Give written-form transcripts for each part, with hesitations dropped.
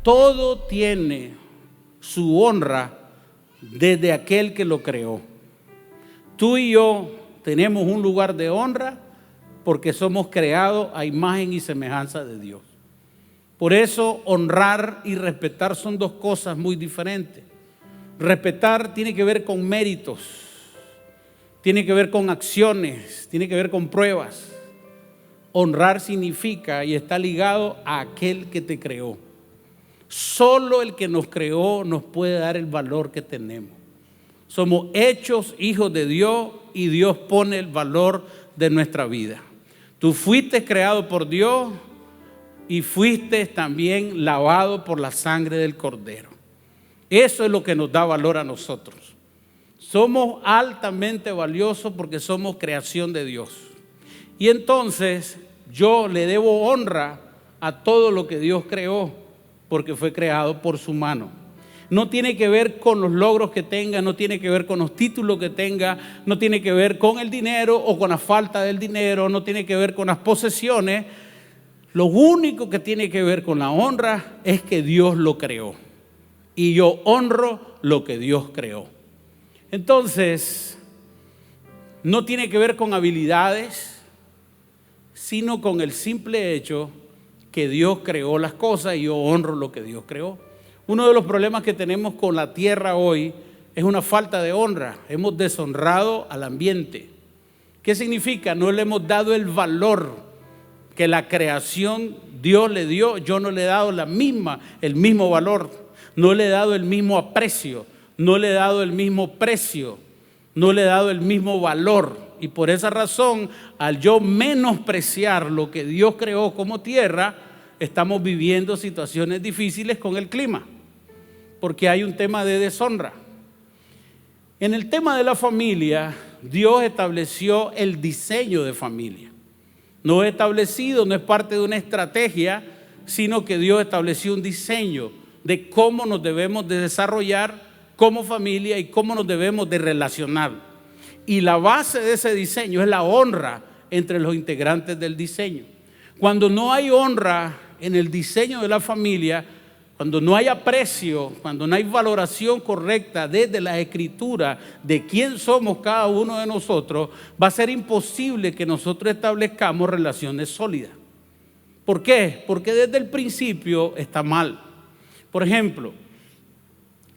todo tiene su honra desde aquel que lo creó. Tú y yo tenemos un lugar de honra porque somos creados a imagen y semejanza de Dios. Por eso honrar y respetar son dos cosas muy diferentes. Respetar tiene que ver con méritos, tiene que ver con acciones, tiene que ver con pruebas. Honrar significa y está ligado a aquel que te creó. Solo el que nos creó nos puede dar el valor que tenemos. Somos hechos hijos de Dios y Dios pone el valor de nuestra vida. Tú fuiste creado por Dios y fuiste también lavado por la sangre del Cordero. Eso es lo que nos da valor a nosotros. Somos altamente valiosos porque somos creación de Dios. Y entonces yo le debo honra a todo lo que Dios creó porque fue creado por su mano. No tiene que ver con los logros que tenga, no tiene que ver con los títulos que tenga, no tiene que ver con el dinero o con la falta del dinero, no tiene que ver con las posesiones. Lo único que tiene que ver con la honra es que Dios lo creó. Y yo honro lo que Dios creó. Entonces, no tiene que ver con habilidades, sino con el simple hecho que Dios creó las cosas y yo honro lo que Dios creó. Uno de los problemas que tenemos con la tierra hoy es una falta de honra. Hemos deshonrado al ambiente. ¿Qué significa? No le hemos dado el valor que la creación Dios le dio. Yo no le he dado el mismo valor, no le he dado el mismo aprecio, no le he dado el mismo precio, no le he dado el mismo valor. Y por esa razón, al yo menospreciar lo que Dios creó como tierra, estamos viviendo situaciones difíciles con el clima, porque hay un tema de deshonra. En el tema de la familia, Dios estableció el diseño de familia. No es establecido, no es parte de una estrategia, sino que Dios estableció un diseño de cómo nos debemos de desarrollar como familia y cómo nos debemos de relacionar. Y la base de ese diseño es la honra entre los integrantes del diseño. Cuando no hay honra en el diseño de la familia, cuando no hay aprecio, cuando no hay valoración correcta desde la escritura de quién somos cada uno de nosotros, va a ser imposible que nosotros establezcamos relaciones sólidas. ¿Por qué? Porque desde el principio está mal. Por ejemplo,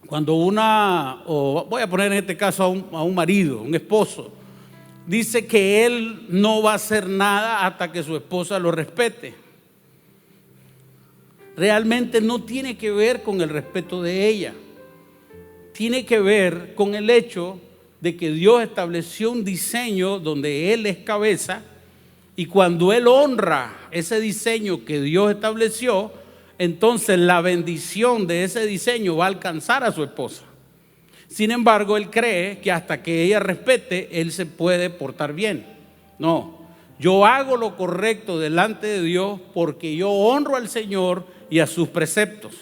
cuando voy a poner en este caso a un marido, un esposo, dice que él no va a hacer nada hasta que su esposa lo respete. Realmente no tiene que ver con el respeto de ella. Tiene que ver con el hecho de que Dios estableció un diseño donde Él es cabeza y cuando Él honra ese diseño que Dios estableció, entonces la bendición de ese diseño va a alcanzar a su esposa. Sin embargo, él cree que hasta que ella respete, él se puede portar bien. No, yo hago lo correcto delante de Dios porque yo honro al Señor y a sus preceptos,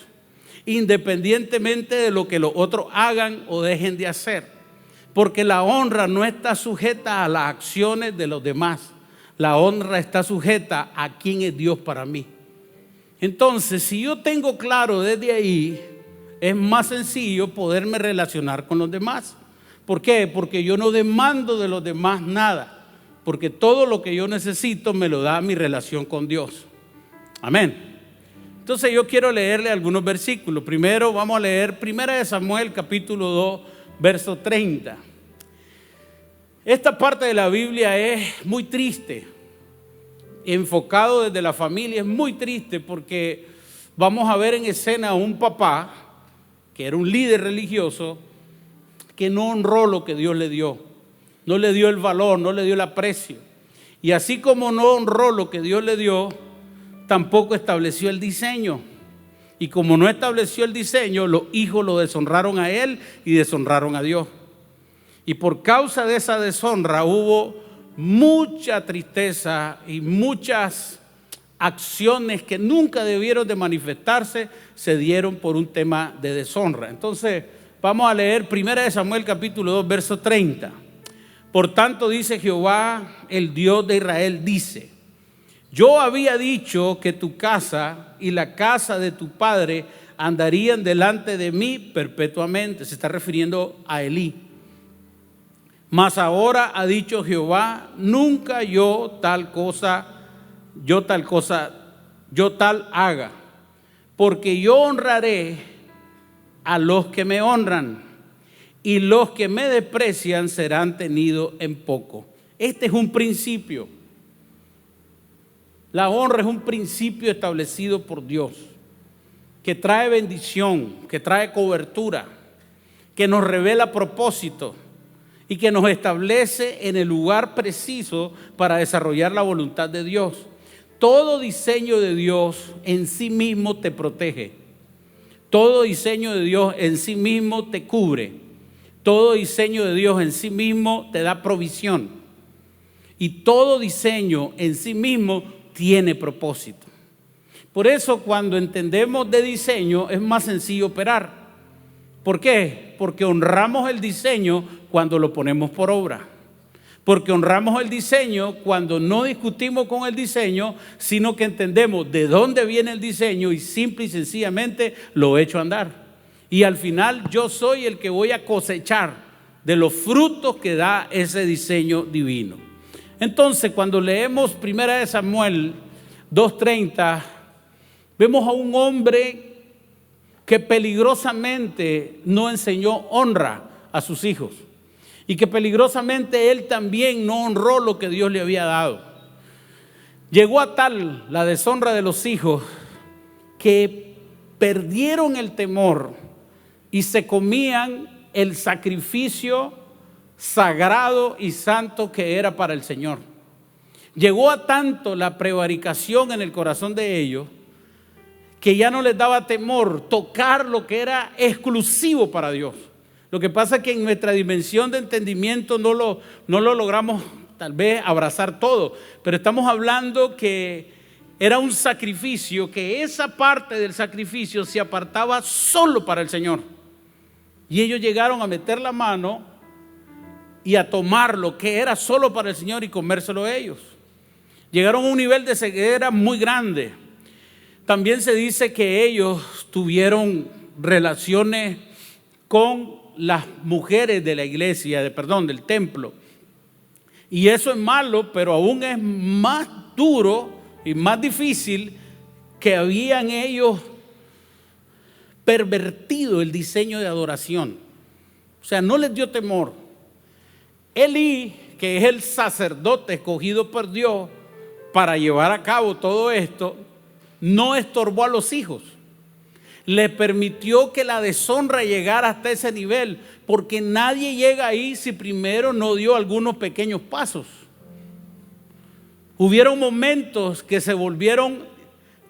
independientemente de lo que los otros hagan o dejen de hacer. Porque la honra no está sujeta a las acciones de los demás. La honra está sujeta a quién es Dios para mí. Entonces, si yo tengo claro desde ahí, es más sencillo poderme relacionar con los demás. ¿Por qué? Porque yo no demando de los demás nada, porque todo lo que yo necesito me lo da mi relación con Dios. Amén. Entonces yo quiero leerle algunos versículos. Primero vamos a leer 1 Samuel capítulo 2, verso 30. Esta parte de la Biblia es muy triste. Enfocado desde la familia es muy triste porque vamos a ver en escena a un papá que era un líder religioso que no honró lo que Dios le dio, no le dio el valor, no le dio el aprecio, y así como no honró lo que Dios le dio, tampoco estableció el diseño, y como no estableció el diseño, los hijos lo deshonraron a él y deshonraron a Dios, y por causa de esa deshonra hubo mucha tristeza y muchas acciones que nunca debieron de manifestarse se dieron por un tema de deshonra. Entonces vamos a leer 1 Samuel capítulo 2 verso 30. Por tanto dice Jehová, el Dios de Israel, dice: yo había dicho que tu casa y la casa de tu padre andarían delante de mí perpetuamente. Se está refiriendo a Elí. Mas ahora ha dicho Jehová, nunca yo tal haga, porque yo honraré a los que me honran, y los que me desprecian serán tenidos en poco. Este es un principio. La honra es un principio establecido por Dios, que trae bendición, que trae cobertura, que nos revela propósito y que nos establece en el lugar preciso para desarrollar la voluntad de Dios. Todo diseño de Dios en sí mismo te protege. Todo diseño de Dios en sí mismo te cubre. Todo diseño de Dios en sí mismo te da provisión. Y todo diseño en sí mismo tiene propósito. Por eso cuando entendemos de diseño es más sencillo operar. ¿Por qué? Porque honramos el diseño cuando lo ponemos por obra. Porque honramos el diseño cuando no discutimos con el diseño, sino que entendemos de dónde viene el diseño y simple y sencillamente lo echo a andar. Y al final yo soy el que voy a cosechar de los frutos que da ese diseño divino. Entonces, cuando leemos 1 Samuel 2:30, vemos a un hombre que peligrosamente no enseñó honra a sus hijos y que peligrosamente él también no honró lo que Dios le había dado. Llegó a tal la deshonra de los hijos que perdieron el temor y se comían el sacrificio sagrado y santo que era para el Señor. Llegó a tanto la prevaricación en el corazón de ellos que ya no les daba temor tocar lo que era exclusivo para Dios. Lo que pasa es que en nuestra dimensión de entendimiento no lo logramos tal vez abrazar todo, pero estamos hablando que era un sacrificio, que esa parte del sacrificio se apartaba solo para el Señor. Y ellos llegaron a meter la mano y a tomar lo que era solo para el Señor y comérselo ellos. Llegaron a un nivel de ceguera muy grande. También se dice que ellos tuvieron relaciones con las mujeres de la iglesia, del templo. Y eso es malo, pero aún es más duro y más difícil que habían ellos pervertido el diseño de adoración. O sea, no les dio temor. Elí, que es el sacerdote escogido por Dios para llevar a cabo todo esto, no estorbó a los hijos. Le permitió que la deshonra llegara hasta ese nivel, porque nadie llega ahí si primero no dio algunos pequeños pasos. Hubieron momentos que se volvieron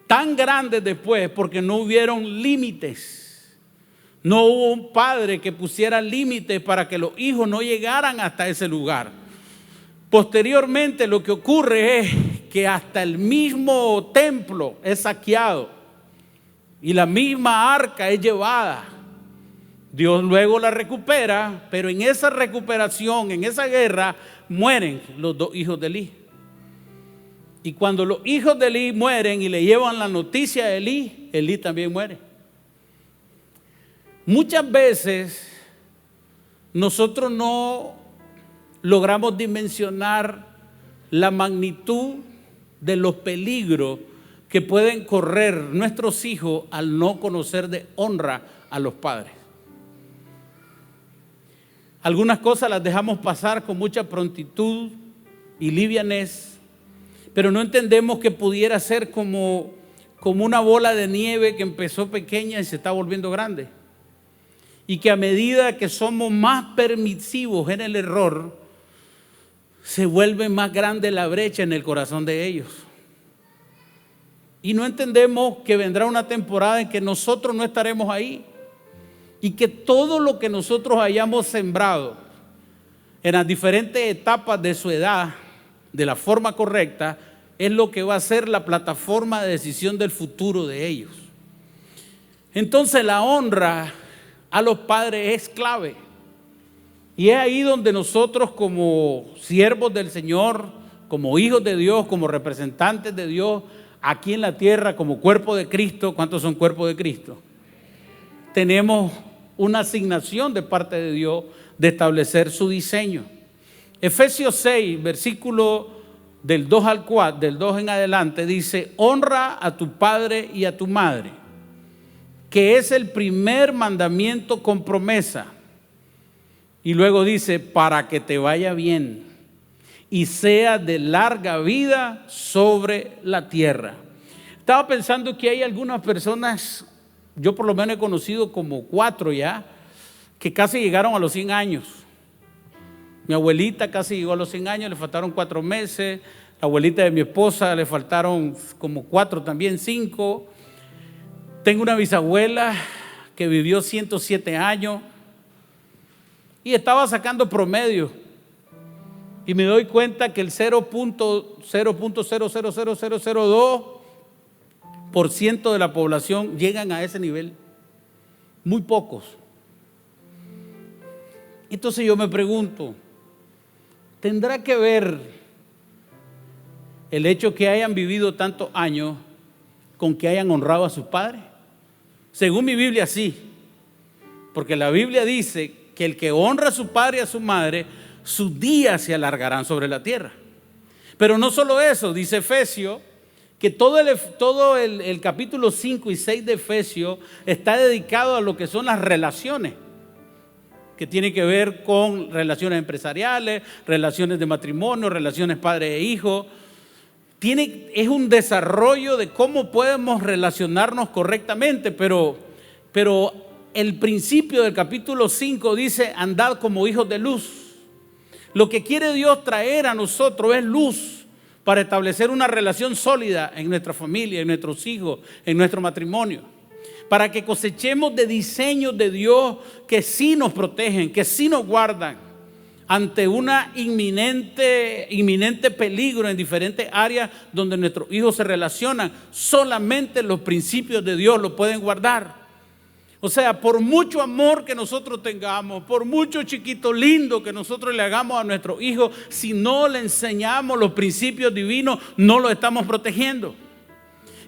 tan grandes después porque no hubieron límites. No hubo un padre que pusiera límites para que los hijos no llegaran hasta ese lugar. Posteriormente lo que ocurre es que hasta el mismo templo es saqueado y la misma arca es llevada. Dios luego la recupera, pero en esa recuperación, en esa guerra, mueren los dos hijos de Elí. Y cuando los hijos de Elí mueren y le llevan la noticia a Elí, Elí también muere. Muchas veces nosotros no logramos dimensionar la magnitud de los peligros que pueden correr nuestros hijos al no conocer de honra a los padres. Algunas cosas las dejamos pasar con mucha prontitud y livianez, pero no entendemos que pudiera ser como una bola de nieve que empezó pequeña y se está volviendo grande. Y que a medida que somos más permisivos en el error, se vuelve más grande la brecha en el corazón de ellos. Y no entendemos que vendrá una temporada en que nosotros no estaremos ahí. Y que todo lo que nosotros hayamos sembrado en las diferentes etapas de su edad, de la forma correcta, es lo que va a ser la plataforma de decisión del futuro de ellos. Entonces la honra a los padres es clave. Y es ahí donde nosotros como siervos del Señor, como hijos de Dios, como representantes de Dios, aquí en la tierra, como cuerpo de Cristo. ¿Cuántos son cuerpo de Cristo? tenemos una asignación de parte de Dios de establecer su diseño. Efesios 6, versículo del 2 al 4, del 2 en adelante, dice: honra a tu padre y a tu madre, que es el primer mandamiento con promesa. Y luego dice: para que te vaya bien y sea de larga vida sobre la tierra. Estaba pensando que hay algunas personas, yo por lo menos he conocido como 4 ya, que casi llegaron a los 100 años. Mi abuelita casi llegó a los 100 años, le faltaron 4 meses. La abuelita de mi esposa le faltaron como 4 también, 5. Tengo una bisabuela que vivió 107 años y estaba sacando promedio. Y me doy cuenta que el 0.0000002% de la población llegan a ese nivel. Muy pocos. Entonces yo me pregunto, ¿tendrá que ver el hecho que hayan vivido tantos años con que hayan honrado a sus padres? Según mi Biblia, sí. Porque la Biblia dice que el que honra a su padre y a su madre, sus días se alargarán sobre la tierra. Pero no solo eso, dice Efesios, que todo el capítulo 5 y 6 de Efesios está dedicado a lo que son las relaciones, que tiene que ver con relaciones empresariales, relaciones de matrimonio, relaciones padre e hijo. Es un desarrollo de cómo podemos relacionarnos correctamente, pero el principio del capítulo 5 dice: andad como hijos de luz. Lo que quiere Dios traer a nosotros es luz para establecer una relación sólida en nuestra familia, en nuestros hijos, en nuestro matrimonio, para que cosechemos de diseños de Dios que sí nos protegen, que sí nos guardan ante una inminente peligro en diferentes áreas donde nuestros hijos se relacionan. Solamente los principios de Dios lo pueden guardar. O sea, por mucho amor que nosotros tengamos, por mucho chiquito lindo que nosotros le hagamos a nuestros hijos, si no le enseñamos los principios divinos, no lo estamos protegiendo.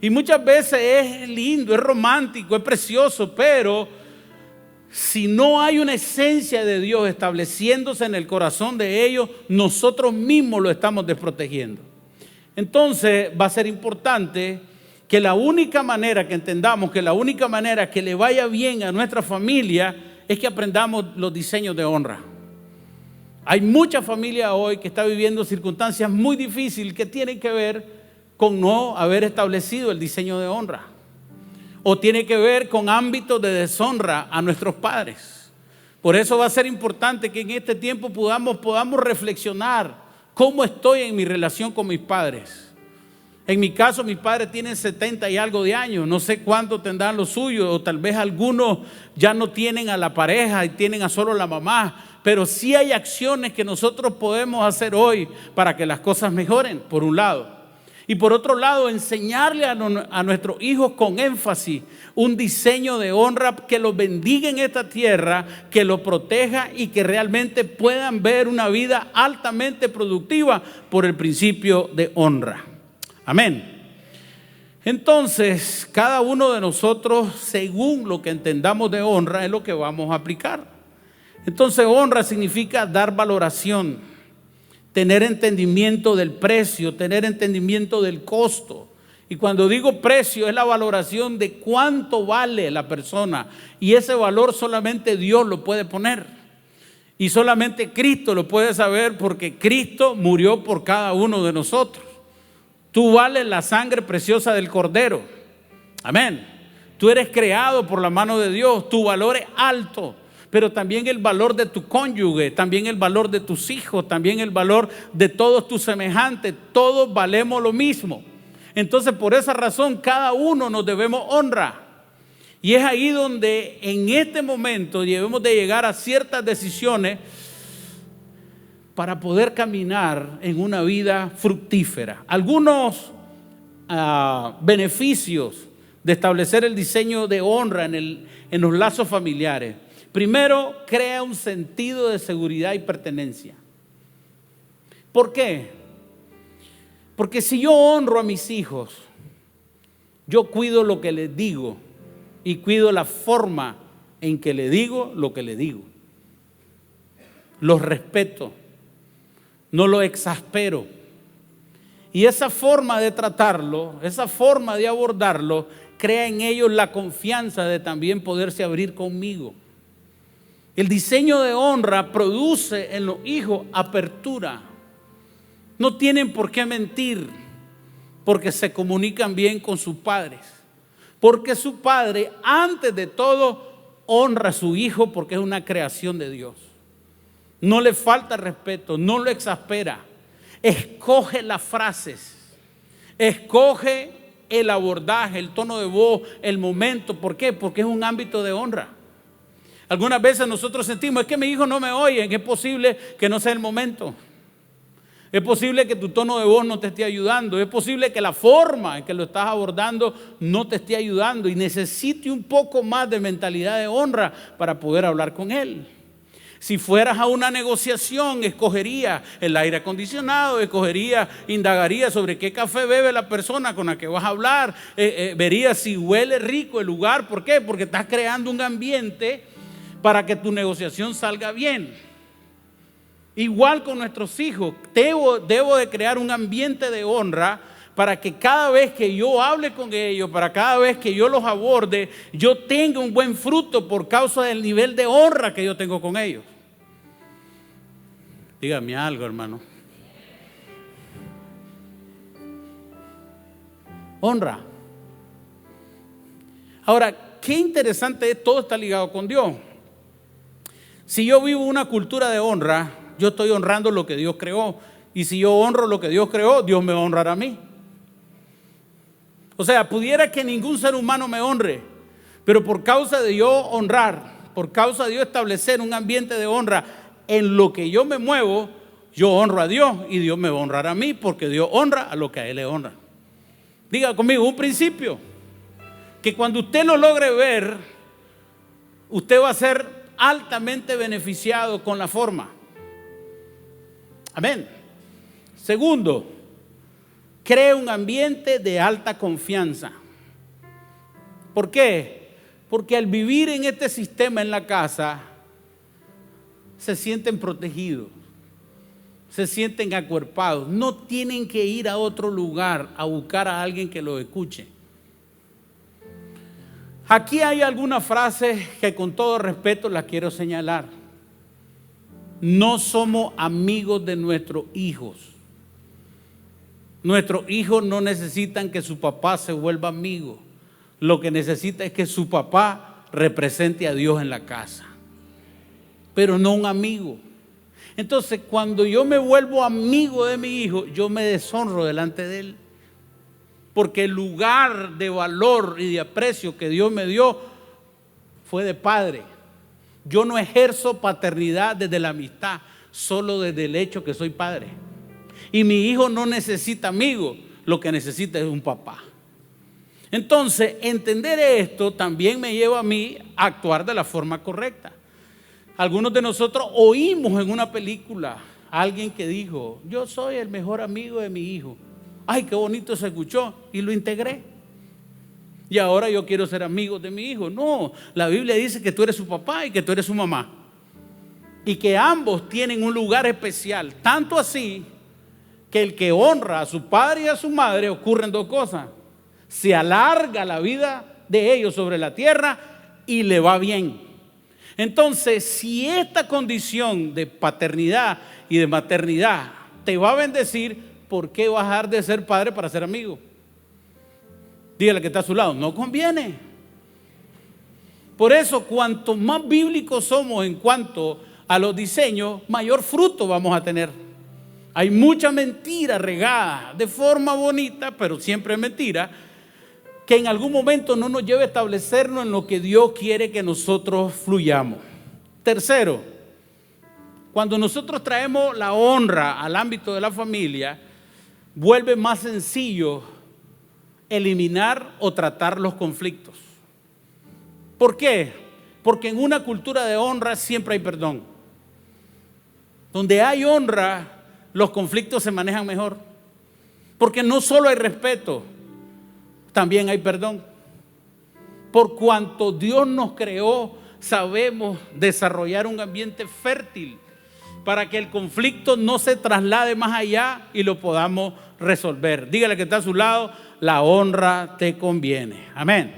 Y muchas veces es lindo, es romántico, es precioso, pero si no hay una esencia de Dios estableciéndose en el corazón de ellos, nosotros mismos lo estamos desprotegiendo. Entonces va a ser importante que la única manera que entendamos, que la única manera que le vaya bien a nuestra familia es que aprendamos los diseños de honra. Hay mucha familia hoy que está viviendo circunstancias muy difíciles que tienen que ver con no haber establecido el diseño de honra, o tiene que ver con ámbitos de deshonra a nuestros padres. Por eso va a ser importante que en este tiempo podamos reflexionar cómo estoy en mi relación con mis padres. En mi caso, mis padres tienen 70 y algo de años, no sé cuánto tendrán los suyos, o tal vez algunos ya no tienen a la pareja y tienen a solo la mamá, pero sí hay acciones que nosotros podemos hacer hoy para que las cosas mejoren, por un lado. Y por otro lado, enseñarle a nuestros hijos con énfasis un diseño de honra que los bendiga en esta tierra, que los proteja y que realmente puedan ver una vida altamente productiva por el principio de honra. Amén. Entonces, cada uno de nosotros, según lo que entendamos de honra, es lo que vamos a aplicar. Entonces, honra significa dar valoración, tener entendimiento del precio, tener entendimiento del costo. Y cuando digo precio, es la valoración de cuánto vale la persona. Y ese valor solamente Dios lo puede poner. Y solamente Cristo lo puede saber, porque Cristo murió por cada uno de nosotros. Tú vales la sangre preciosa del Cordero. Amén. Tú eres creado por la mano de Dios. Tu valor es alto. Pero también el valor de tu cónyuge, también el valor de tus hijos, también el valor de todos tus semejantes. Todos valemos lo mismo. Entonces, por esa razón, cada uno nos debemos honra. Y es ahí donde en este momento debemos de llegar a ciertas decisiones para poder caminar en una vida fructífera. Algunos beneficios de establecer el diseño de honra en los lazos familiares. Primero, crea un sentido de seguridad y pertenencia. ¿Por qué? Porque si yo honro a mis hijos, yo cuido lo que les digo y cuido la forma en que le digo lo que le digo. Los respeto, no los exaspero. Y esa forma de tratarlo, esa forma de abordarlo, crea en ellos la confianza de también poderse abrir conmigo. El diseño de honra produce en los hijos apertura. No tienen por qué mentir, porque se comunican bien con sus padres. Porque su padre, antes de todo, honra a su hijo porque es una creación de Dios. No le falta respeto, no lo exaspera. Escoge las frases, escoge el abordaje, el tono de voz, el momento. ¿Por qué? Porque es un ámbito de honra. Algunas veces nosotros sentimos, es que mi hijo no me oye, es posible que no sea el momento. Es posible que tu tono de voz no te esté ayudando. Es posible que la forma en que lo estás abordando no te esté ayudando y necesite un poco más de mentalidad de honra para poder hablar con él. Si fueras a una negociación, escogería el aire acondicionado, indagaría sobre qué café bebe la persona con la que vas a hablar, vería si huele rico el lugar. ¿Por qué? Porque estás creando un ambiente para que tu negociación salga bien. Igual con nuestros hijos, debo de crear un ambiente de honra para que cada vez que yo hable con ellos, para cada vez que yo los aborde, yo tenga un buen fruto por causa del nivel de honra que yo tengo con ellos. Dígame algo, hermano. Honra. Ahora, qué interesante es, todo está ligado con Dios. Si yo vivo una cultura de honra, yo estoy honrando lo que Dios creó. Y si yo honro lo que Dios creó, Dios me va a honrar a mí. O sea, pudiera que ningún ser humano me honre, pero por causa de yo honrar, por causa de yo establecer un ambiente de honra en lo que yo me muevo, yo honro a Dios y Dios me va a honrar a mí, porque Dios honra a lo que a Él le honra. Diga conmigo, un principio que cuando usted lo logre ver, usted va a ser altamente beneficiado con la forma. Amén. Segundo, cree un ambiente de alta confianza. ¿Por qué? Porque al vivir en este sistema en la casa, se sienten protegidos, se sienten acuerpados. No tienen que ir a otro lugar a buscar a alguien que los escuche. Aquí hay algunas frases que con todo respeto las quiero señalar. No somos amigos de nuestros hijos. Nuestros hijos no necesitan que su papá se vuelva amigo. Lo que necesita es que su papá represente a Dios en la casa, pero no un amigo. Entonces, cuando yo me vuelvo amigo de mi hijo, yo me deshonro delante de él. Porque el lugar de valor y de aprecio que Dios me dio fue de padre. Yo no ejerzo paternidad desde la amistad, solo desde el hecho que soy padre. Y mi hijo no necesita amigos, lo que necesita es un papá. Entonces, entender esto también me lleva a mí a actuar de la forma correcta. Algunos de nosotros oímos en una película a alguien que dijo: yo soy el mejor amigo de mi hijo. Ay, qué bonito se escuchó, y lo integré. Y ahora yo quiero ser amigo de mi hijo. No, la Biblia dice que tú eres su papá y que tú eres su mamá. Y que ambos tienen un lugar especial. Tanto así que el que honra a su padre y a su madre, ocurren dos cosas: se alarga la vida de ellos sobre la tierra y le va bien. Entonces, si esta condición de paternidad y de maternidad te va a bendecir, ¿por qué vas a dejar de ser padre para ser amigo? Dígale que está a su lado, no conviene. Por eso, cuanto más bíblicos somos en cuanto a los diseños, mayor fruto vamos a tener. Hay mucha mentira regada de forma bonita, pero siempre es mentira, que en algún momento no nos lleve a establecernos en lo que Dios quiere que nosotros fluyamos. Tercero, cuando nosotros traemos la honra al ámbito de la familia, vuelve más sencillo eliminar o tratar los conflictos. ¿Por qué? Porque en una cultura de honra siempre hay perdón. Donde hay honra, los conflictos se manejan mejor. Porque no solo hay respeto, también hay perdón. Por cuanto Dios nos creó sabemos desarrollar un ambiente fértil para que el conflicto no se traslade más allá y lo podamos resolver. Dígale que está a su lado, la honra te conviene. Amén.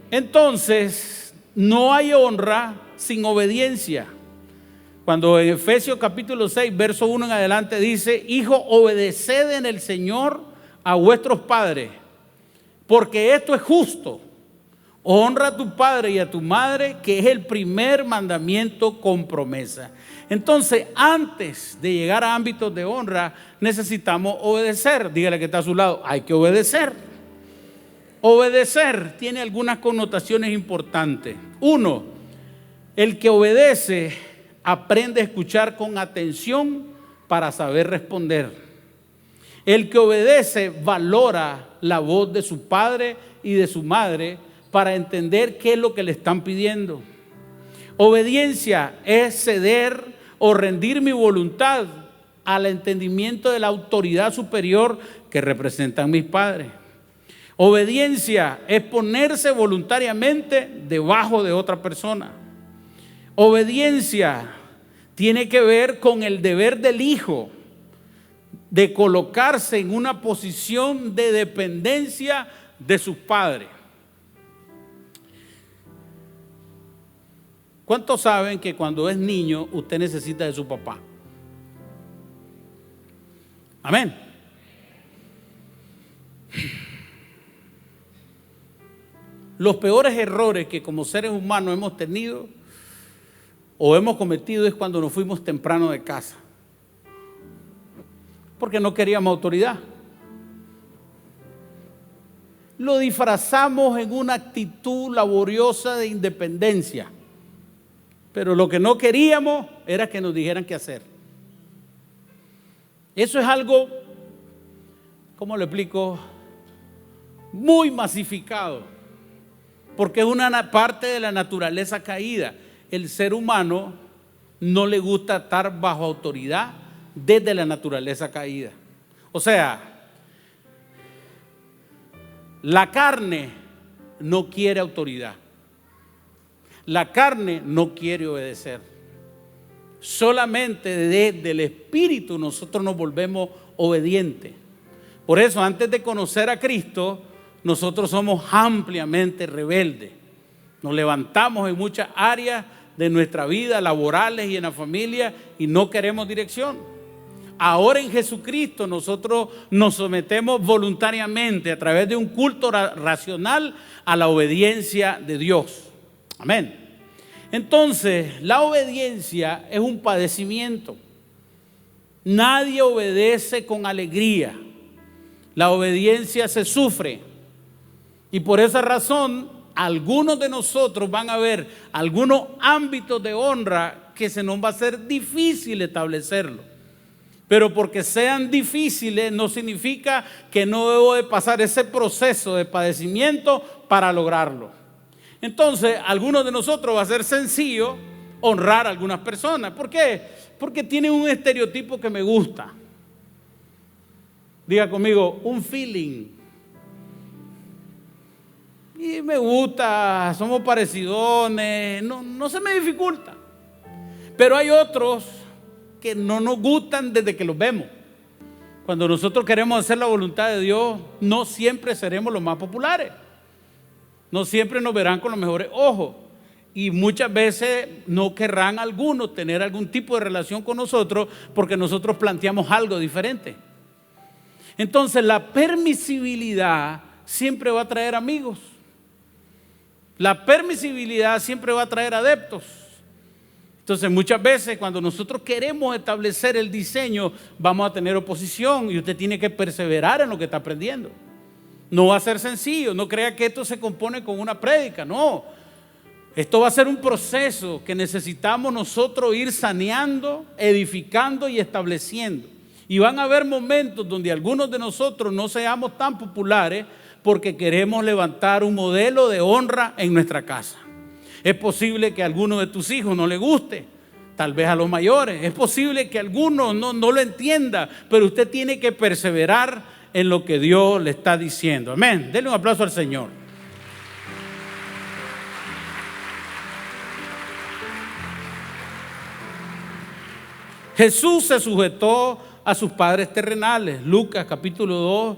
Entonces, no hay honra sin obediencia. Cuando en Efesios capítulo 6, verso 1 en adelante dice: Hijo, obedeced en el Señor a vuestros padres, porque esto es justo. Honra a tu padre y a tu madre, que es el primer mandamiento con promesa. Entonces, antes de llegar a ámbitos de honra, necesitamos obedecer. Dígale que está a su lado, hay que obedecer. Obedecer tiene algunas connotaciones importantes. Uno, el que obedece aprende a escuchar con atención para saber responder. El que obedece valora la voz de su padre y de su madre para entender qué es lo que le están pidiendo. Obediencia es ceder o rendir mi voluntad al entendimiento de la autoridad superior que representan mis padres. Obediencia es ponerse voluntariamente debajo de otra persona. Obediencia tiene que ver con el deber del hijo de colocarse en una posición de dependencia de sus padres. ¿Cuántos saben que cuando es niño usted necesita de su papá? Amén. Los peores errores que como seres humanos hemos tenido o hemos cometido es cuando nos fuimos temprano de casa, porque no queríamos autoridad. Lo disfrazamos en una actitud laboriosa de independencia, pero lo que no queríamos era que nos dijeran qué hacer. Eso es algo, ¿cómo le explico? Muy masificado, porque es una parte de la naturaleza caída. El ser humano no le gusta estar bajo autoridad desde la naturaleza caída. O sea, la carne no quiere autoridad. La carne no quiere obedecer. Solamente desde el Espíritu nosotros nos volvemos obedientes. Por eso, antes de conocer a Cristo, nosotros somos ampliamente rebeldes. Nos levantamos en muchas áreas de nuestra vida, laborales y en la familia, y no queremos dirección. Ahora en Jesucristo nosotros nos sometemos voluntariamente a través de un culto racional a la obediencia de Dios. Amén. Entonces, la obediencia es un padecimiento. Nadie obedece con alegría. La obediencia se sufre. Y por esa razón, algunos de nosotros van a ver algunos ámbitos de honra que se nos va a hacer difícil establecerlo. Pero porque sean difíciles no significa que no debo de pasar ese proceso de padecimiento para lograrlo. Entonces, a algunos de nosotros va a ser sencillo honrar a algunas personas. ¿Por qué? Porque tienen un estereotipo que me gusta. Diga conmigo, un feeling. Y me gusta, somos parecidones, no se me dificulta. Pero hay otros que no nos gustan desde que los vemos. Cuando nosotros queremos hacer la voluntad de Dios, no siempre seremos los más populares. No siempre nos verán con los mejores ojos. Y muchas veces no querrán algunos tener algún tipo de relación con nosotros porque nosotros planteamos algo diferente. Entonces, la permisibilidad siempre va a traer amigos. La permisibilidad siempre va a traer adeptos. Entonces, muchas veces cuando nosotros queremos establecer el diseño, vamos a tener oposición y usted tiene que perseverar en lo que está aprendiendo. No va a ser sencillo, no crea que esto se compone con una prédica, no. Esto va a ser un proceso que necesitamos nosotros ir saneando, edificando y estableciendo. Y van a haber momentos donde algunos de nosotros no seamos tan populares porque queremos levantar un modelo de honra en nuestra casa. Es posible que a alguno de tus hijos no le guste, tal vez a los mayores. Es posible que alguno no lo entienda, pero usted tiene que perseverar en lo que Dios le está diciendo. Amén. Denle un aplauso al Señor. Jesús se sujetó a sus padres terrenales. Lucas capítulo 2,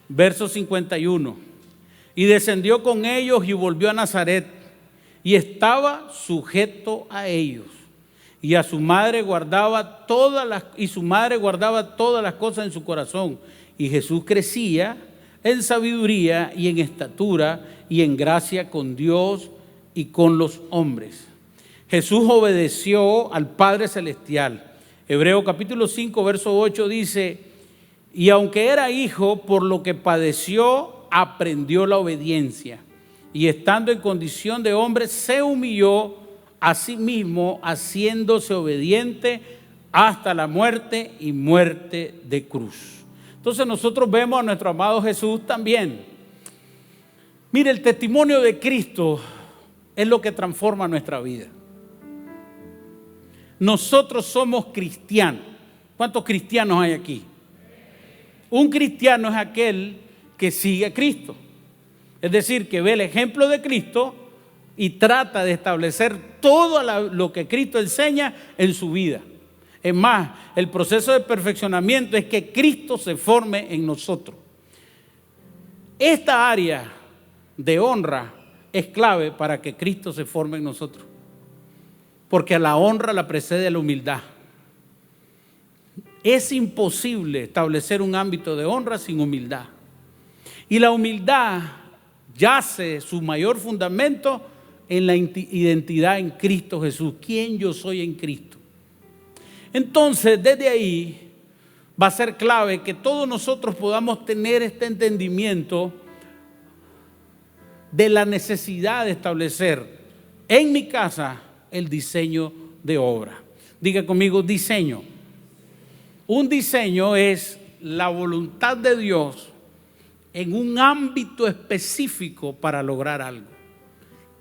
verso 51. Y descendió con ellos y volvió a Nazaret. Y estaba sujeto a ellos. Y a su madre guardaba todas las cosas en su corazón. Y Jesús crecía en sabiduría y en estatura y en gracia con Dios y con los hombres. Jesús obedeció al Padre Celestial. Hebreo capítulo 5, verso 8 dice: y aunque era hijo, por lo que padeció, aprendió la obediencia. Y estando en condición de hombre, se humilló a sí mismo, haciéndose obediente hasta la muerte y muerte de cruz. Entonces nosotros vemos a nuestro amado Jesús también. Mire, el testimonio de Cristo es lo que transforma nuestra vida. Nosotros somos cristianos. ¿Cuántos cristianos hay aquí? Un cristiano es aquel que sigue a Cristo. Es decir, que ve el ejemplo de Cristo y trata de establecer todo lo que Cristo enseña en su vida. Es más, el proceso de perfeccionamiento es que Cristo se forme en nosotros. Esta área de honra es clave para que Cristo se forme en nosotros. Porque a la honra la precede la humildad. Es imposible establecer un ámbito de honra sin humildad. Y la humildad yace su mayor fundamento en la identidad en Cristo Jesús. ¿Quién yo soy en Cristo? Entonces, desde ahí va a ser clave que todos nosotros podamos tener este entendimiento de la necesidad de establecer en mi casa el diseño de obra. Diga conmigo, diseño. Un diseño es la voluntad de Dios en un ámbito específico para lograr algo.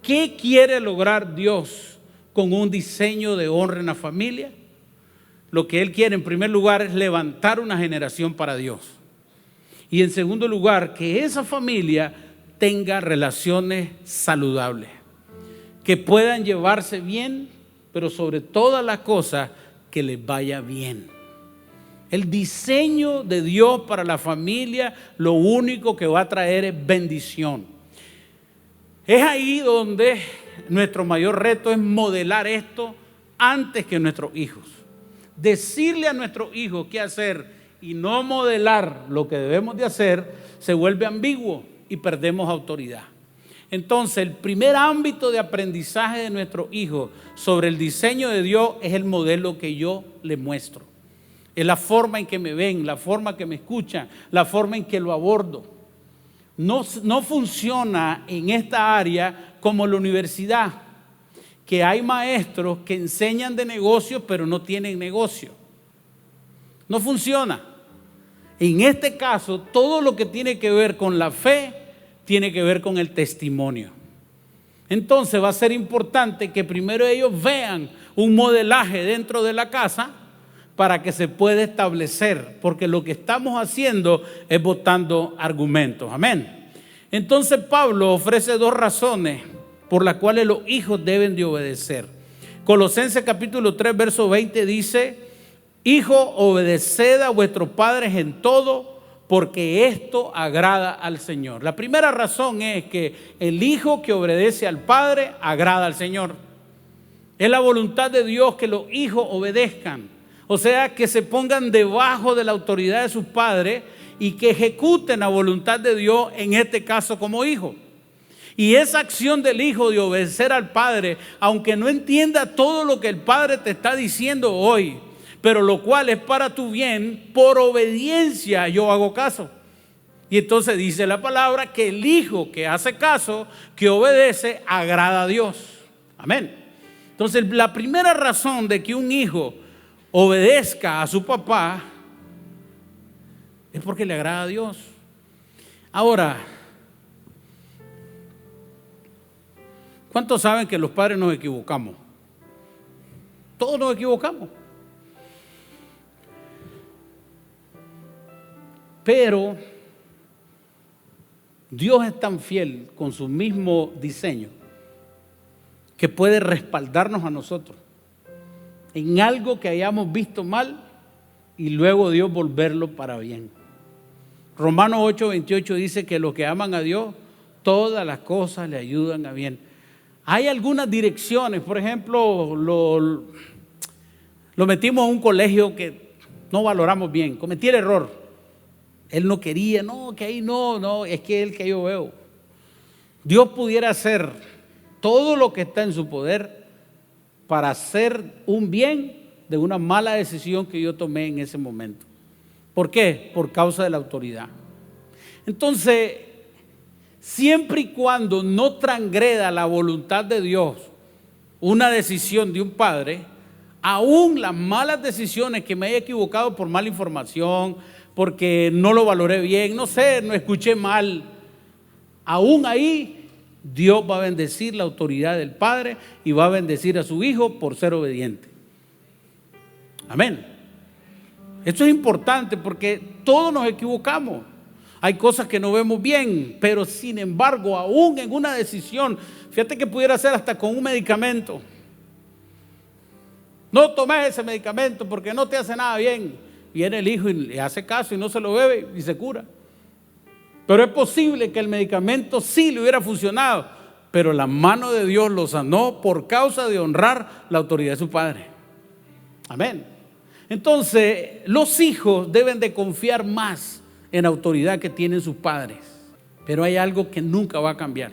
¿Qué quiere lograr Dios con un diseño de honra en la familia? Lo que Él quiere en primer lugar es levantar una generación para Dios. Y en segundo lugar, que esa familia tenga relaciones saludables, que puedan llevarse bien, pero sobre todas las cosas que les vaya bien. El diseño de Dios para la familia lo único que va a traer es bendición. Es ahí donde nuestro mayor reto es modelar esto antes que nuestros hijos. Decirle a nuestros hijos qué hacer y no modelar lo que debemos de hacer se vuelve ambiguo y perdemos autoridad. Entonces, el primer ámbito de aprendizaje de nuestros hijos sobre el diseño de Dios es el modelo que yo les muestro. Es la forma en que me ven, la forma que me escuchan, la forma en que lo abordo. No funciona en esta área como la universidad, que hay maestros que enseñan de negocios pero no tienen negocio. No funciona. En este caso, todo lo que tiene que ver con la fe tiene que ver con el testimonio. Entonces va a ser importante que primero ellos vean un modelaje dentro de la casa para que se pueda establecer, porque lo que estamos haciendo es botando argumentos. Amén. Entonces Pablo ofrece dos razones por las cuales los hijos deben de obedecer. Colosenses capítulo 3, verso 20 dice: Hijo, obedeced a vuestros padres en todo, porque esto agrada al Señor. La primera razón es que el hijo que obedece al padre agrada al Señor. Es la voluntad de Dios que los hijos obedezcan. O sea, que se pongan debajo de la autoridad de sus padres y que ejecuten la voluntad de Dios, en este caso como hijo. Y esa acción del hijo de obedecer al padre, aunque no entienda todo lo que el padre te está diciendo hoy, pero lo cual es para tu bien, por obediencia yo hago caso. Y entonces dice la palabra que el hijo que hace caso, que obedece, agrada a Dios. Amén. Entonces la primera razón de que un hijo obedezca a su papá es porque le agrada a Dios. Ahora, ¿cuántos saben que los padres nos equivocamos? Todos nos equivocamos. Pero Dios es tan fiel con su mismo diseño que puede respaldarnos a nosotros en algo que hayamos visto mal y luego Dios volverlo para bien. Romanos 8:28 dice que los que aman a Dios, todas las cosas le ayudan a bien. Hay algunas direcciones, por ejemplo, lo metimos a un colegio que no valoramos bien, cometí el error. Él no quería, no, que ahí no, es que es el que yo veo. Dios pudiera hacer todo lo que está en su poder para hacer un bien de una mala decisión que yo tomé en ese momento. ¿Por qué? Por causa de la autoridad. Entonces, siempre y cuando no transgreda la voluntad de Dios una decisión de un padre, aún las malas decisiones que me haya equivocado por mala información, porque no lo valoré bien, no sé, no escuché mal, aún ahí Dios va a bendecir la autoridad del Padre y va a bendecir a su Hijo por ser obediente. Amén. Esto es importante porque todos nos equivocamos. Hay cosas que no vemos bien, pero sin embargo, aún en una decisión, fíjate que pudiera ser hasta con un medicamento. No tomes ese medicamento porque no te hace nada bien. Viene el hijo y le hace caso y no se lo bebe y se cura. Pero es posible que el medicamento sí le hubiera funcionado, pero la mano de Dios lo sanó por causa de honrar la autoridad de su padre. Amén. Entonces, los hijos deben de confiar más en la autoridad que tienen sus padres. Pero hay algo que nunca va a cambiar: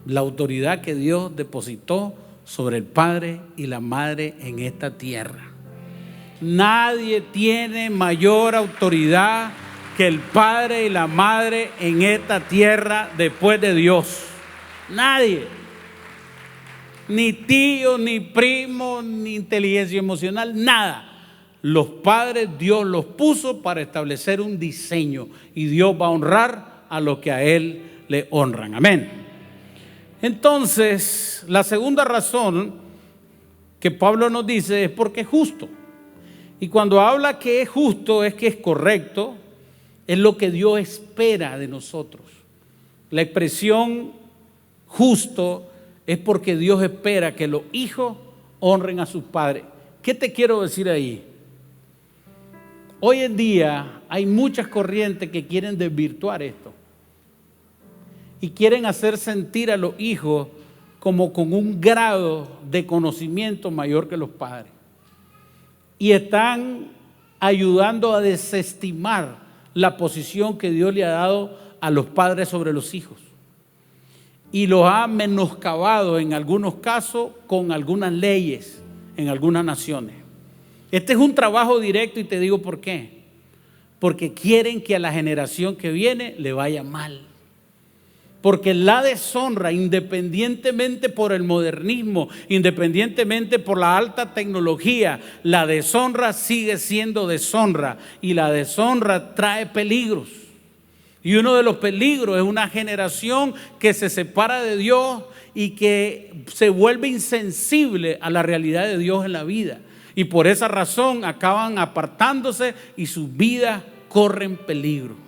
la autoridad que Dios depositó sobre el padre y la madre en esta tierra. Nadie tiene mayor autoridad que el padre y la madre en esta tierra después de Dios. Nadie. Ni tío, ni primo, ni inteligencia emocional, nada. Los padres Dios los puso para establecer un diseño y Dios va a honrar a los que a Él le honran. Amén. Entonces, la segunda razón que Pablo nos dice es porque es justo. Y cuando habla que es justo es que es correcto, es lo que Dios espera de nosotros. La expresión justo es porque Dios espera que los hijos honren a sus padres. ¿Qué te quiero decir ahí? Hoy en día hay muchas corrientes que quieren desvirtuar esto y quieren hacer sentir a los hijos como con un grado de conocimiento mayor que los padres. Y están ayudando a desestimar la posición que Dios le ha dado a los padres sobre los hijos. Y los ha menoscabado en algunos casos con algunas leyes en algunas naciones. Este es un trabajo directo y te digo por qué. Porque quieren que a la generación que viene le vaya mal. Porque la deshonra, independientemente por el modernismo, independientemente por la alta tecnología, la deshonra sigue siendo deshonra y la deshonra trae peligros. Y uno de los peligros es una generación que se separa de Dios y que se vuelve insensible a la realidad de Dios en la vida. Y por esa razón acaban apartándose y sus vidas corren peligro.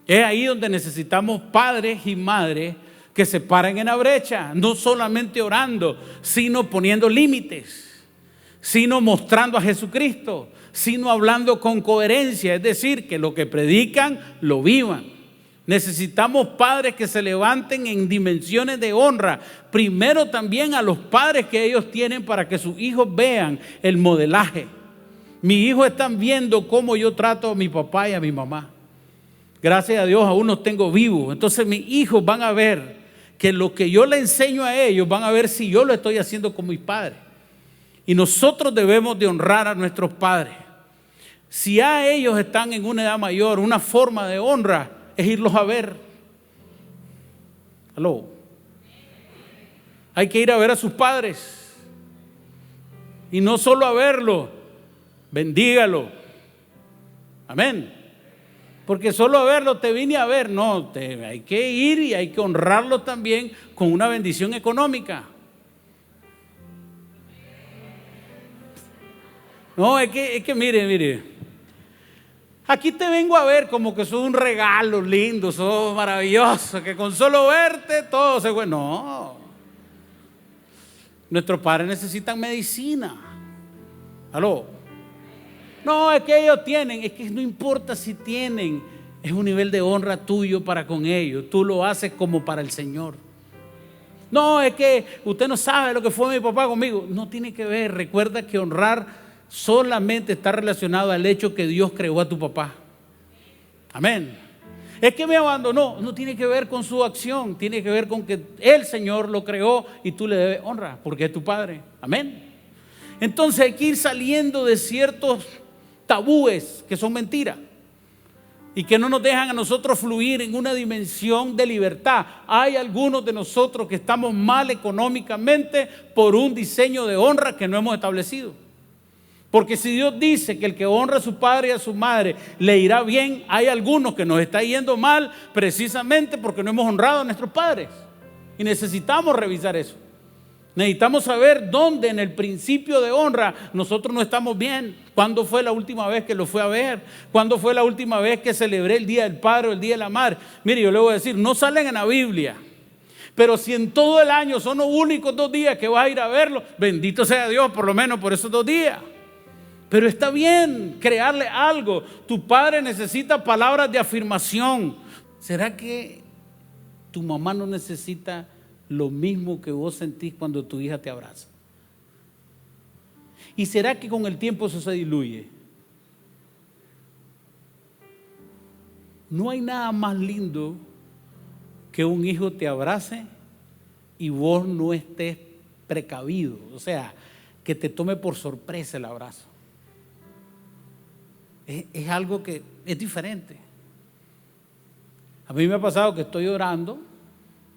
Es ahí donde necesitamos padres y madres que se paren en la brecha, no solamente orando, sino poniendo límites, sino mostrando a Jesucristo, sino hablando con coherencia, es decir, que lo que predican lo vivan. Necesitamos padres que se levanten en dimensiones de honra, primero también a los padres que ellos tienen para que sus hijos vean el modelaje. Mis hijos están viendo cómo yo trato a mi papá y a mi mamá. Gracias a Dios aún los tengo vivos. Entonces mis hijos van a ver que lo que yo le enseño a ellos, van a ver si yo lo estoy haciendo con mis padres. Y nosotros debemos de honrar a nuestros padres. Si ya ellos están en una edad mayor, una forma de honra es irlos a ver. ¿Aló? Hay que ir a ver a sus padres. Y no solo a verlo, bendígalo. Amén. Porque solo a verlo te vine a ver, no, hay que ir y hay que honrarlo también con una bendición económica. No, es que mire, aquí te vengo a ver como que sos un regalo lindo, sos maravilloso, que con solo verte todo se fue. No, Nuestros padres necesitan medicina. ¿Aló? No, es que ellos tienen, es que no importa si tienen, es un nivel de honra tuyo para con ellos. Tú lo haces como para el Señor. No, es que usted no sabe lo que fue mi papá conmigo. No tiene que ver. Recuerda que honrar solamente está relacionado al hecho que Dios creó a tu papá. Amén. Es que me abandonó. No tiene que ver con su acción. Tiene que ver con que el Señor lo creó y tú le debes honra porque es tu padre. Amén. Entonces hay que ir saliendo de ciertos tabúes que son mentiras y que no nos dejan a nosotros fluir en una dimensión de libertad. Hay algunos de nosotros que estamos mal económicamente por un diseño de honra que no hemos establecido. Porque si Dios dice que el que honra a su padre y a su madre le irá bien, hay algunos que nos está yendo mal precisamente porque no hemos honrado a nuestros padres. Y necesitamos revisar eso. Necesitamos saber dónde en el principio de honra nosotros no estamos bien. ¿Cuándo fue la última vez que lo fue a ver? ¿Cuándo fue la última vez que celebré el Día del Padre o el Día de la Madre? Mire, yo le voy a decir, no salen en la Biblia. Pero si en todo el año son los únicos 2 días que vas a ir a verlo, bendito sea Dios por lo menos por esos 2 días. Pero está bien crearle algo. Tu padre necesita palabras de afirmación. ¿Será que tu mamá no necesita lo mismo que vos sentís cuando tu hija te abraza? ¿Y será que con el tiempo eso se diluye? No hay nada más lindo que un hijo te abrace y vos no estés precavido, o sea, que te tome por sorpresa el abrazo. Es algo que es diferente. A mí me ha pasado que estoy orando.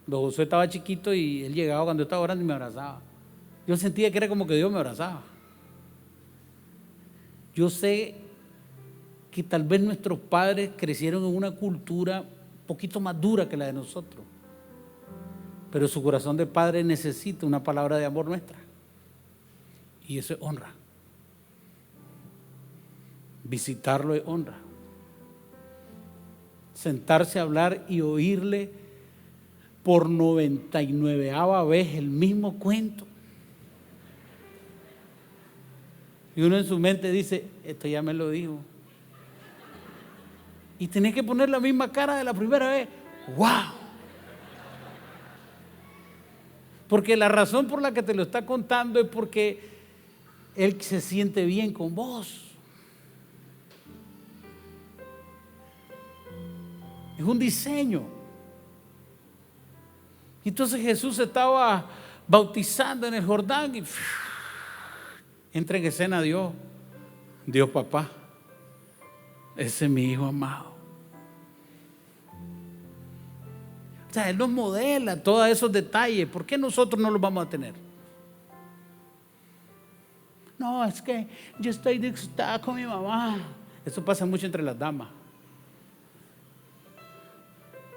Don José estaba chiquito y él llegaba cuando yo estaba orando y me abrazaba. Yo sentía que era como que Dios me abrazaba. Yo sé que tal vez nuestros padres crecieron en una cultura un poquito más dura que la de nosotros, pero su corazón de padre necesita una palabra de amor nuestra, y eso es honra. Visitarlo es honra. Sentarse a hablar y oírle por 99ª vez el mismo cuento. Y uno en su mente dice, esto ya me lo dijo. Y tenés que poner la misma cara de la primera vez. ¡Wow! Porque la razón por la que te lo está contando es porque él se siente bien con vos. Es un diseño. Entonces Jesús estaba bautizando en el Jordán y entra en escena Dios papá, ese es mi hijo amado. O sea, Él nos modela todos esos detalles. ¿Por qué nosotros no los vamos a tener? No, es que yo estoy disgustada con mi mamá. Eso pasa mucho entre las damas.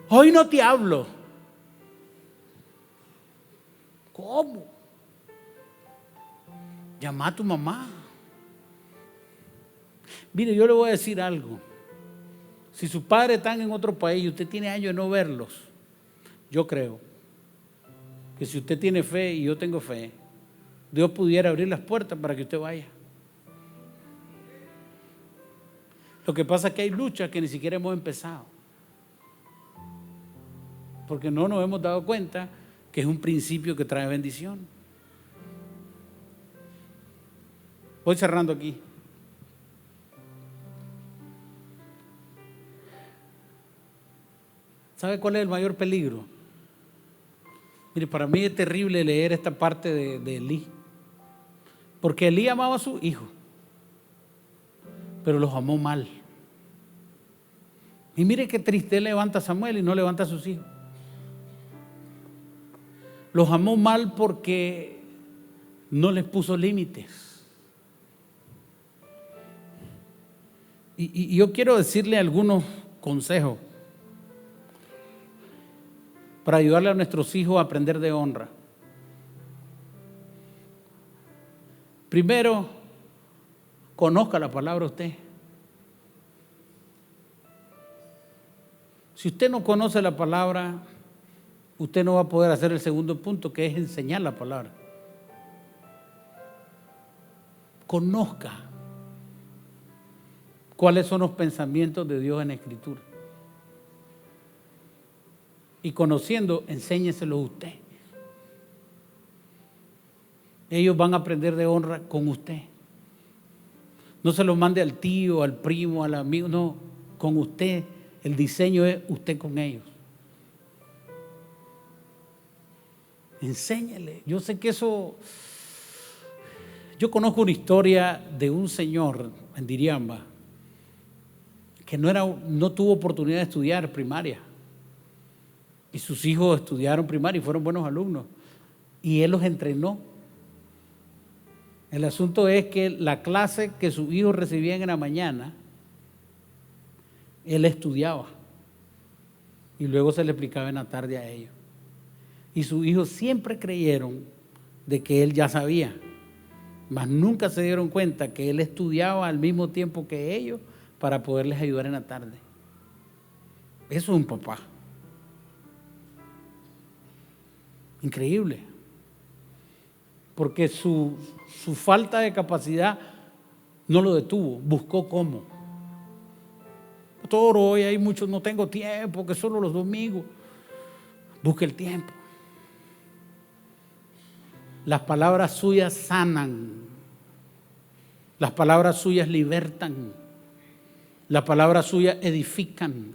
Hoy no te hablo. ¿Cómo? Llama a tu mamá. Mire, yo le voy a decir algo. Si sus padres están en otro país y usted tiene años de no verlos, yo creo que si usted tiene fe y yo tengo fe, Dios pudiera abrir las puertas para que usted vaya. Lo que pasa es que hay luchas que ni siquiera hemos empezado, porque no nos hemos dado cuenta que es un principio que trae bendición. Voy cerrando aquí. ¿Sabe cuál es el mayor peligro? Mire, para mí es terrible leer esta parte de Elí, porque Elí amaba a su hijo, pero los amó mal. Y mire qué triste, él levanta a Samuel y no levanta a sus hijos. Los amó mal porque no les puso límites. Y yo quiero decirle algunos consejos para ayudarle a nuestros hijos a aprender de honra. Primero, conozca la palabra usted. Si usted no conoce la palabra, usted no va a poder hacer el segundo punto, que es enseñar la palabra. conozca cuáles son los pensamientos de Dios en la Escritura. Y conociendo, enséñeselo usted. Ellos van a aprender de honra con usted. No se lo mande al tío, al primo, al amigo, no, con usted. El diseño es usted con ellos. Enséñele. Yo sé que eso... Yo conozco una historia de un señor en Diriamba que no tuvo oportunidad de estudiar primaria. Y sus hijos estudiaron primaria y fueron buenos alumnos. Y él los entrenó. El asunto es que la clase que sus hijos recibían en la mañana, él estudiaba. Y luego se le explicaba en la tarde a ellos. Y sus hijos siempre creyeron de que él ya sabía. Mas nunca se dieron cuenta que él estudiaba al mismo tiempo que ellos para poderles ayudar en la tarde. Eso es un papá. Increíble. Porque su falta de capacidad no lo detuvo, buscó cómo. Pastor, hoy hay muchos, no tengo tiempo, que solo los domingos. Busque el tiempo. Las palabras suyas sanan. Las palabras suyas libertan. Las palabras suyas edifican.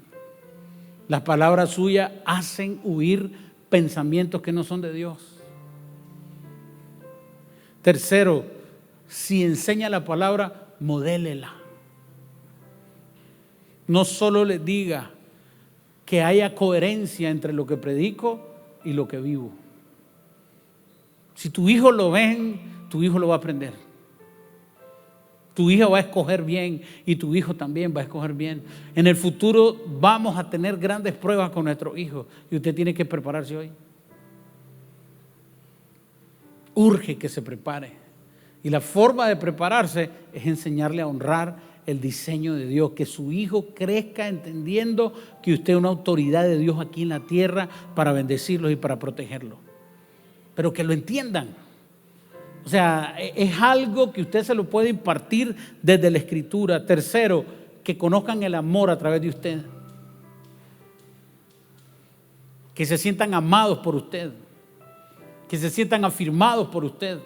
Las palabras suyas hacen huir pensamientos que no son de Dios. Tercero, si enseña la palabra, modélela. No solo le diga, que haya coherencia entre lo que predico y lo que vivo. Si tu hijo lo ven, tu hijo lo va a aprender. Tu hija va a escoger bien y tu hijo también va a escoger bien. En el futuro vamos a tener grandes pruebas con nuestros hijos y usted tiene que prepararse hoy. Urge que se prepare. Y la forma de prepararse es enseñarle a honrar el diseño de Dios, que su hijo crezca entendiendo que usted es una autoridad de Dios aquí en la tierra para bendecirlos y para protegerlos. Pero que lo entiendan. O sea, es algo que usted se lo puede impartir desde la Escritura. Tercero, que conozcan el amor a través de usted. Que se sientan amados por usted. Que se sientan afirmados por usted.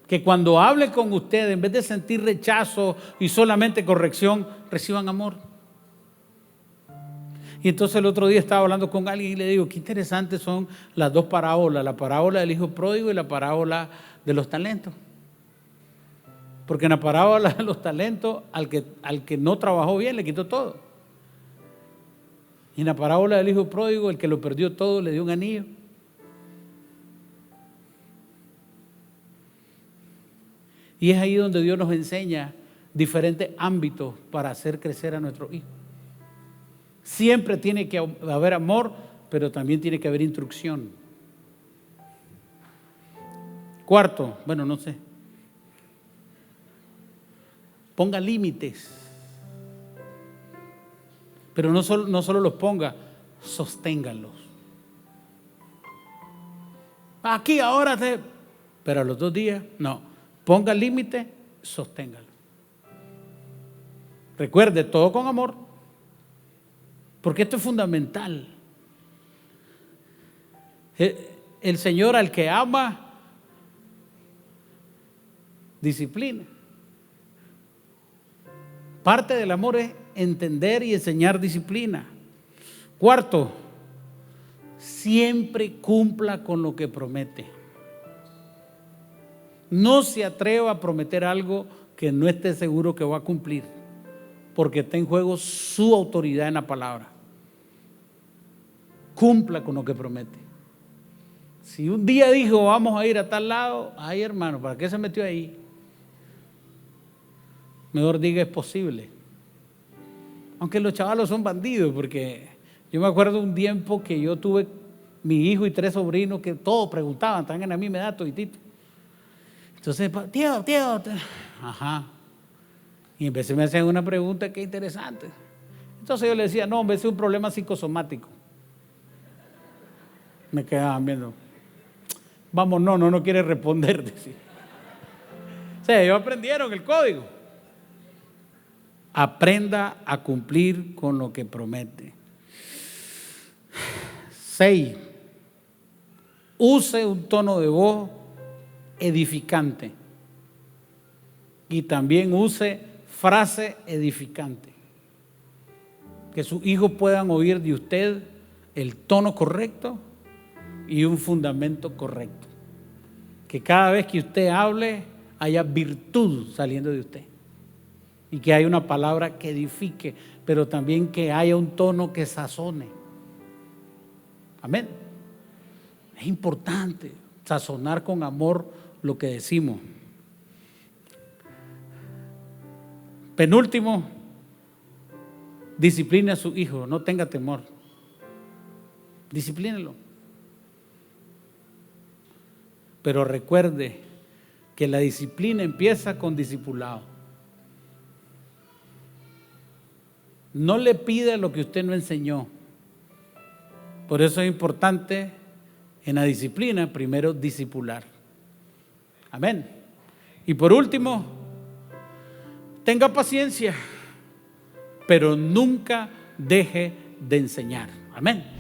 Que cuando hable con usted, en vez de sentir rechazo y solamente corrección, reciban amor. Y entonces el otro día estaba hablando con alguien y le digo, qué interesantes son las dos parábolas, la parábola del hijo pródigo y la parábola de los talentos. Porque en la parábola de los talentos, al que no trabajó bien le quitó todo. Y en la parábola del hijo pródigo, el que lo perdió todo le dio un anillo. Y es ahí donde Dios nos enseña diferentes ámbitos para hacer crecer a nuestros hijos. Siempre tiene que haber amor, pero también tiene que haber instrucción. Cuarto, bueno, no sé. Ponga límites. Pero no solo los ponga, sosténganlos. Aquí, ahora, pero a los 2 días, no. Ponga límite, sosténgalo. Recuerde, todo con amor. Porque esto es fundamental. El Señor al que ama, disciplina. Parte del amor es entender y enseñar disciplina. Cuarto, siempre cumpla con lo que promete. No se atreva a prometer algo que no esté seguro que va a cumplir, porque está en juego su autoridad en la palabra. Cumpla con lo que promete. Si un día dijo vamos a ir a tal lado, ay hermano, ¿para qué se metió ahí? Mejor diga es posible. Aunque los chavalos son bandidos, porque yo me acuerdo un tiempo que yo tuve mi hijo y 3 sobrinos que todos preguntaban, también a mí me da toditito. Entonces, tío, ajá. Y empecé a hacer una pregunta que interesante. Entonces yo le decía, no, hombre, es un problema psicosomático. Me quedaban viendo. Vamos, no quiere responder. Decía. sea, ellos aprendieron el código. Aprenda a cumplir con lo que promete. 6. Use un tono de voz edificante. Y también use frase edificante. Que sus hijos puedan oír de usted el tono correcto y un fundamento correcto. Que cada vez que usted hable haya virtud saliendo de usted. Y que haya una palabra que edifique, pero también que haya un tono que sazone. Amén. Es importante sazonar con amor lo que decimos. Penúltimo, discipline a su hijo, no tenga temor. Disciplínelo. Pero recuerde que la disciplina empieza con discipulado. No le pida lo que usted no enseñó. Por eso es importante en la disciplina primero discipular. Amén. Y por último, tenga paciencia, pero nunca deje de enseñar. Amén.